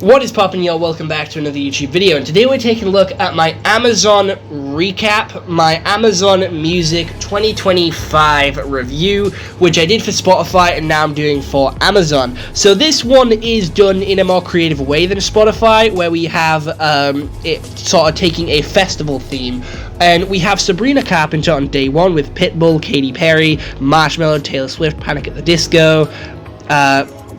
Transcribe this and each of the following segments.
What is poppin', y'all? Welcome back to another YouTube video, and today we're taking a look at my Amazon recap, my Amazon Music 2025 review, which I did for Spotify and now I'm doing for Amazon. So this one is done in a more creative way than Spotify, where we have it sort of taking a festival theme. And we have Sabrina Carpenter on day one with Pitbull, Katy Perry, Marshmello, Taylor Swift, Panic at the Disco,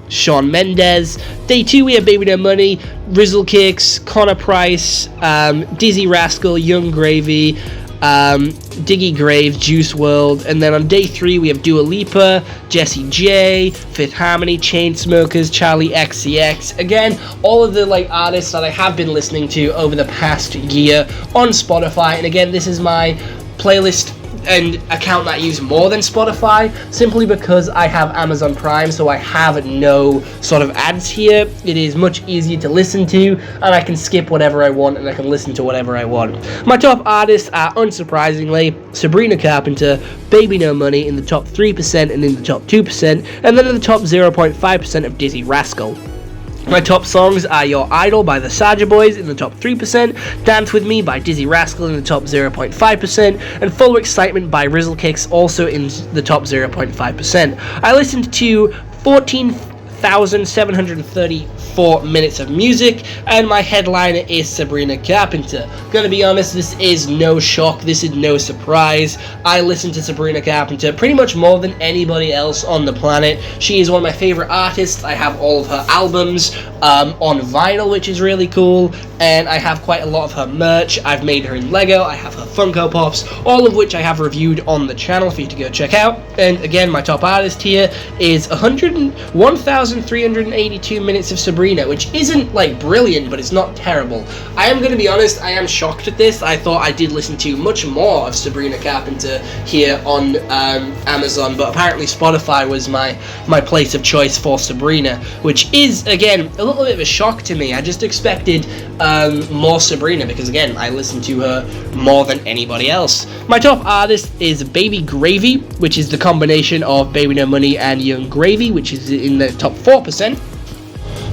Shawn Mendes. Day 2 we have Baby No Money, Rizzle-Kicks, Connor Price, Dizzee Rascal, Yung Gravy, Diggy Graves, Juice WRLD, and then on day 3 we have Dua Lipa, Jessie J, Fifth Harmony, Chainsmokers, Charli XCX. Again, all of the artists that I have been listening to over the past year on Spotify. And again, this is my playlist and account that I use more than Spotify, simply because I have Amazon Prime, so I have no sort of ads here. It is much easier to listen to, and I can skip whatever I want, and I can listen to whatever I want. My top artists are, unsurprisingly, Sabrina Carpenter, Baby No Money in the top 3% and in the top 2%, and then in the top 0.5% of Dizzee Rascal. My top songs are Your Idol by the Soulja Boys in the top 3%, Dance With Me by Dizzee Rascal in the top 0.5%, and Full of Excitement by Rizzle-Kicks also in the top 0.5%. I listened to 14,734 minutes of music, and my headliner is Sabrina Carpenter. Gonna be honest, this is no shock, this is no surprise. I listen to Sabrina Carpenter pretty much more than anybody else on the planet. She is one of my favorite artists. I have all of her albums on vinyl, which is really cool, and I have quite a lot of her merch. I've made her in Lego, I have her Funko Pops, all of which I have reviewed on the channel for you to go check out. And again, my top artist here is 1,382 minutes of Sabrina, which isn't brilliant, but it's not terrible. I am going to be honest, I am shocked at this. I thought I did listen to much more of Sabrina Carpenter here on Amazon, but apparently Spotify was my place of choice for Sabrina, which is, again, a little bit of a shock to me. I just expected more Sabrina, because again, I listen to her more than anybody else. My top artist is Baby Gravy, which is the combination of Baby No Money and Yung Gravy, which is in the top 4%.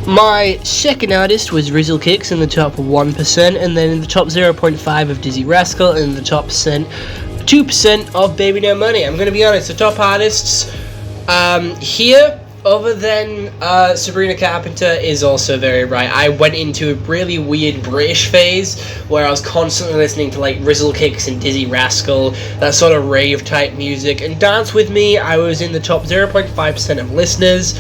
My second artist was Rizzle-Kicks in the top 1%, and then in the top 0.5 of Dizzee Rascal, and in the top 2% of Baby No Money. I'm going to be honest, the top artists here, other than Sabrina Carpenter, is also very bright. I went into a really weird British phase where I was constantly listening to Rizzle-Kicks and Dizzee Rascal, that sort of rave type music. And Dance With Me, I was in the top 0.5% of listeners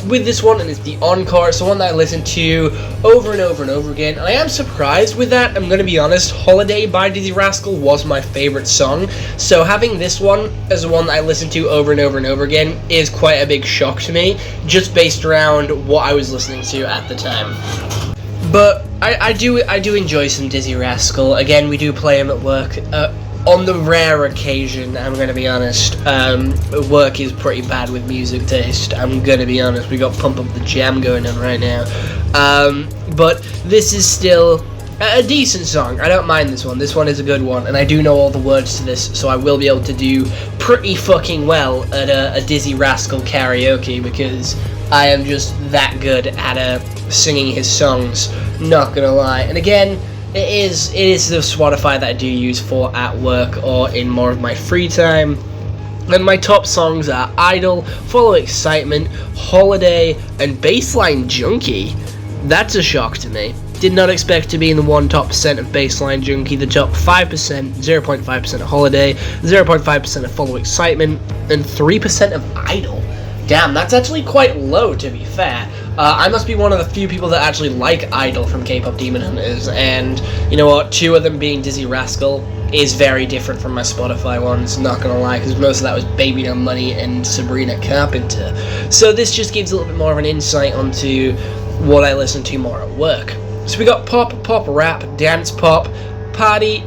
with this one, and it's the encore. It's the one that I listened to over and over and over again, and I am surprised with that. I'm going to be honest, Holiday by Dizzee Rascal was my favorite song, so having this one as the one that I listened to over and over and over again is quite a big shock to me, just based around what I was listening to at the time. But I do enjoy some Dizzee Rascal. Again, we do play him at work. On the rare occasion, I'm going to be honest, work is pretty bad with music taste. I'm going to be honest, we got Pump Up the Jam going on right now. But this is still a decent song. I don't mind this one. This one is a good one, and I do know all the words to this, so I will be able to do pretty fucking well at a Dizzee Rascal karaoke, because I am just that good at singing his songs, not gonna lie. And again, it is the Spotify that I do use for at work or in more of my free time. And my top songs are Idol, Full of Excitement, Holiday, and Baseline Junkie. That's a shock to me. Did not expect to be in the top percent of Baseline Junkie, the top 5%, 0.5% of Holiday, 0.5% of Full of Excitement, and 3% of Idol. Damn, that's actually quite low, to be fair. I must be one of the few people that actually like Idol from K-Pop Demon Hunters, and you know what, 2 of them being Dizzee Rascal is very different from my Spotify ones, not gonna lie, because most of that was Baby No Money and Sabrina Carpenter. So this just gives a little bit more of an insight onto what I listen to more at work. So we got pop, rap, dance pop, party,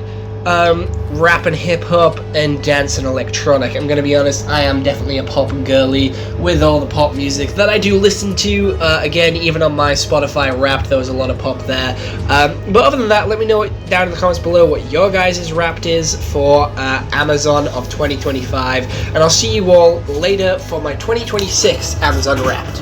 rap and hip-hop, and dance and electronic. I'm gonna be honest, I am definitely a pop girly with all the pop music that I do listen to. Again, even on my Spotify Wrapped, there was a lot of pop there. But other than that, let me know down in the comments below what your guys' Wrapped is for Amazon of 2025, and I'll see you all later for my 2026 Amazon Wrapped.